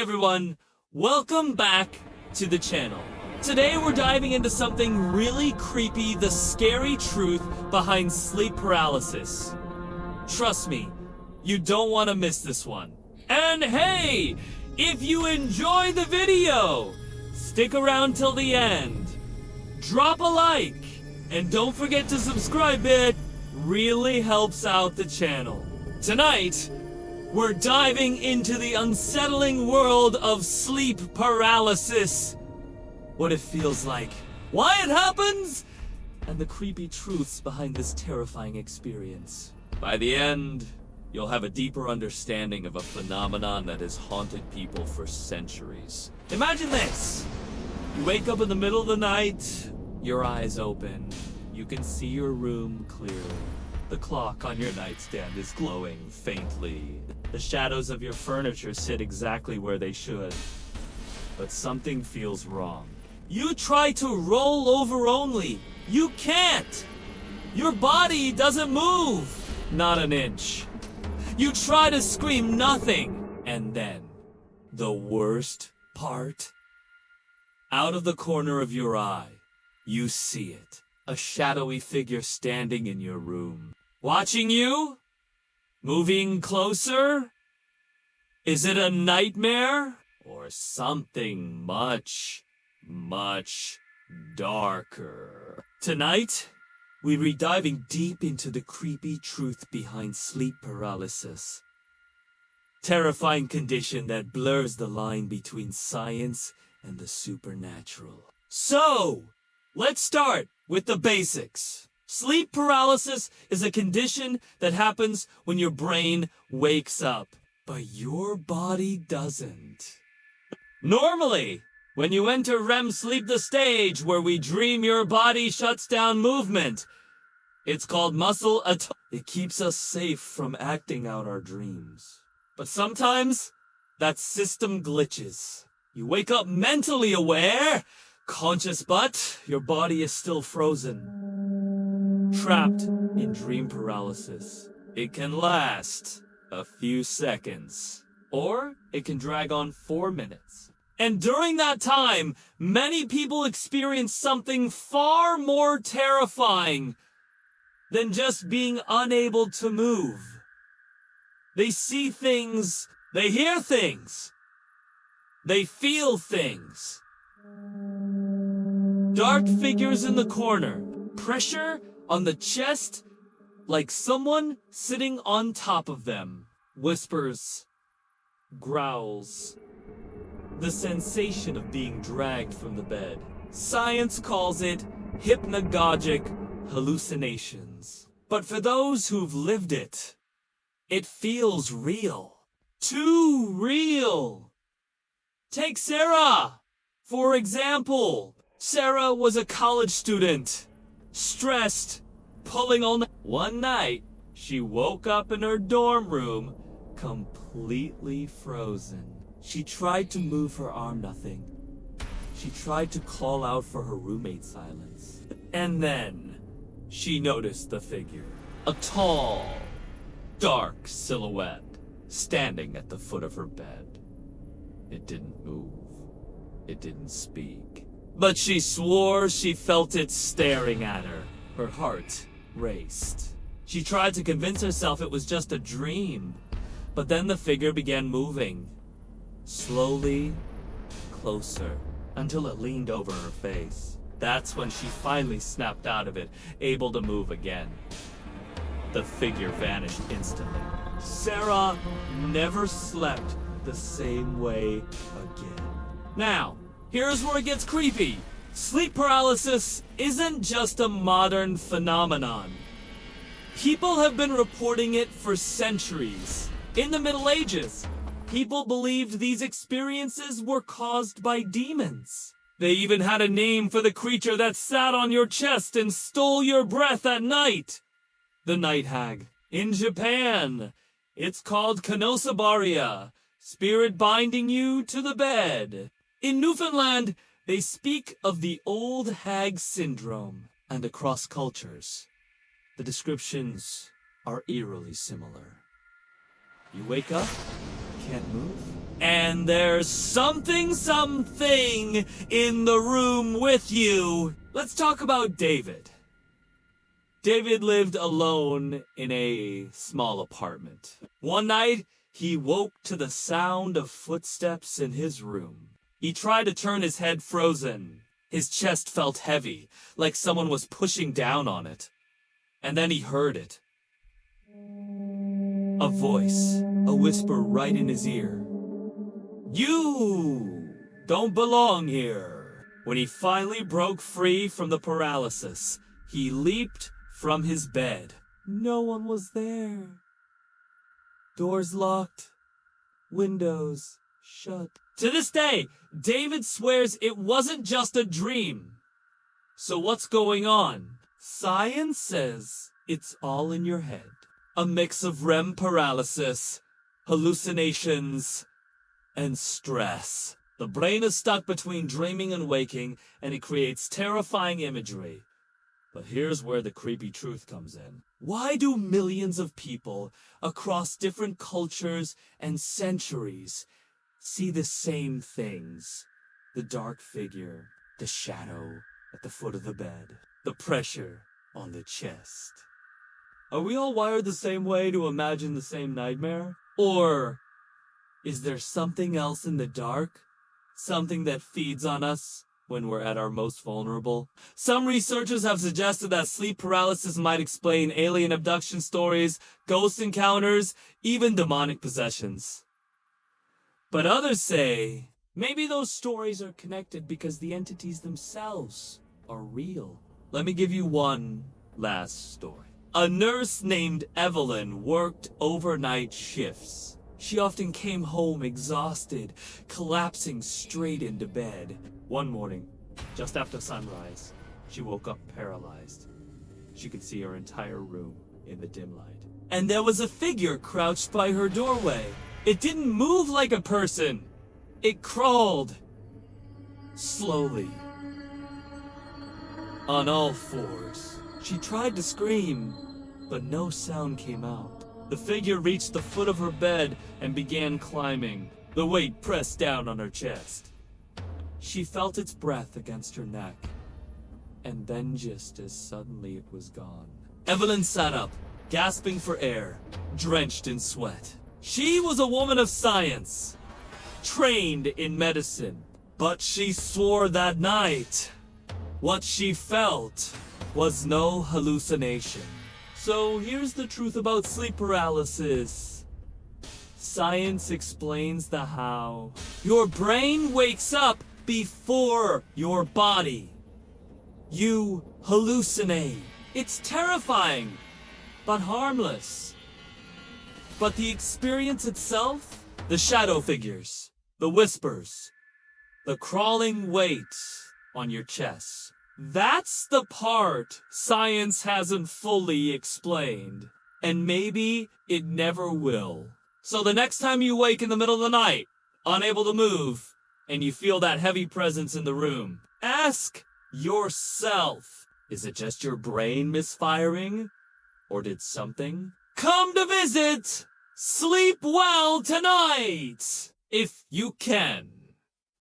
Hey everyone, welcome back to the channel. Today we're diving into something really creepy, the scary truth behind sleep paralysis. Trust me, you don't want to miss this one. And hey, if you enjoy the video, stick around till the end. Drop a like, and don't forget to subscribe, it really helps out the channel. Tonight, we're diving into the unsettling world of sleep paralysis. What it feels like, why it happens, and the creepy truths behind this terrifying experience. By the end, you'll have a deeper understanding of a phenomenon that has haunted people for centuries. Imagine this. You wake up in the middle of the night, your eyes open. You can see your room clearly. The clock on your nightstand is glowing faintly. The shadows of your furniture sit exactly where they should. But something feels wrong. You try to roll over only. You can't. Your body doesn't move. Not an inch. You try to scream, nothing. And then, the worst part? Out of the corner of your eye, you see it. A shadowy figure standing in your room. Watching you? Moving closer? Is it a nightmare? Or something much, much darker? Tonight, we're diving deep into the creepy truth behind sleep paralysis. Terrifying condition that blurs the line between science and the supernatural. So, let's start with the basics. Sleep paralysis is a condition that happens when your brain wakes up, but your body doesn't. Normally, when you enter REM sleep, the stage where we dream your body shuts down movement, it's called muscle atrophy. It keeps us safe from acting out our dreams. But sometimes, that system glitches. You wake up mentally aware, conscious, but your body is still frozen. Trapped in dream paralysis. It can last a few seconds, or it can drag on 4 minutes. And during that time, many people experience something far more terrifying than just being unable to move. They see things, they hear things, they feel things. Dark figures in the corner, pressure on the chest, like someone sitting on top of them. Whispers, growls, the sensation of being dragged from the bed. Science calls it hypnagogic hallucinations. But for those who've lived it, it feels real. Too real. Take Sarah, for example. Sarah was a college student. Stressed, pulling on. One night, she woke up in her dorm room, completely frozen. She tried to move her arm, nothing. She tried to call out for her roommate's silence. And then, she noticed the figure. A tall, dark silhouette, standing at the foot of her bed. It didn't move. It didn't speak. But she swore she felt it staring at her. Her heart raced. She tried to convince herself it was just a dream. But then the figure began moving. Slowly, closer, until it leaned over her face. That's when she finally snapped out of it, able to move again. The figure vanished instantly. Sarah never slept the same way again. Now, here's where it gets creepy. Sleep paralysis isn't just a modern phenomenon. People have been reporting it for centuries. In the Middle Ages, people believed these experiences were caused by demons. They even had a name for the creature that sat on your chest and stole your breath at night. The night hag. In Japan, it's called Kanosabaria, spirit binding you to the bed. In Newfoundland, they speak of the old hag syndrome. And across cultures, the descriptions are eerily similar. You wake up, can't move, And there's something in the room with you. Let's talk about David. David lived alone in a small apartment. One night, he woke to the sound of footsteps in his room. He tried to turn his head frozen. His chest felt heavy, like someone was pushing down on it. And then he heard it. A voice, a whisper right in his ear. You don't belong here. When he finally broke free from the paralysis, he leaped from his bed. No one was there. Doors locked, windows shut. To this day, David swears it wasn't just a dream. So what's going on? Science says it's all in your head. A mix of REM paralysis, hallucinations, and stress. The brain is stuck between dreaming and waking, and it creates terrifying imagery. But here's where the creepy truth comes in. Why do millions of people across different cultures and centuries see the same things? The dark figure, the shadow at the foot of the bed, the pressure on the chest. Are we all wired the same way to imagine the same nightmare? Or is there something else in the dark? Something that feeds on us when we're at our most vulnerable? Some researchers have suggested that sleep paralysis might explain alien abduction stories, ghost encounters, even demonic possessions. But others say maybe those stories are connected because the entities themselves are real. Let me give you one last story. A nurse named Evelyn worked overnight shifts. She often came home exhausted, collapsing straight into bed. One morning, just after sunrise, she woke up paralyzed. She could see her entire room in the dim light. And there was a figure crouched by her doorway. It didn't move like a person. It crawled slowly, on all fours. She tried to scream, but no sound came out. The figure reached the foot of her bed and began climbing, the weight pressed down on her chest. She felt its breath against her neck, and then just as suddenly it was gone. Evelyn sat up, gasping for air, drenched in sweat. She was a woman of science, trained in medicine, but she swore that night what she felt was no hallucination. So here's the truth about sleep paralysis. Science explains the how. Your brain wakes up before your body. You hallucinate. It's terrifying, but harmless. But the experience itself, the shadow figures, the whispers, the crawling weight on your chest, that's the part science hasn't fully explained. And maybe it never will. So the next time you wake in the middle of the night, unable to move, and you feel that heavy presence in the room, ask yourself, is it just your brain misfiring? Or did something come to visit? Sleep well tonight, if you can.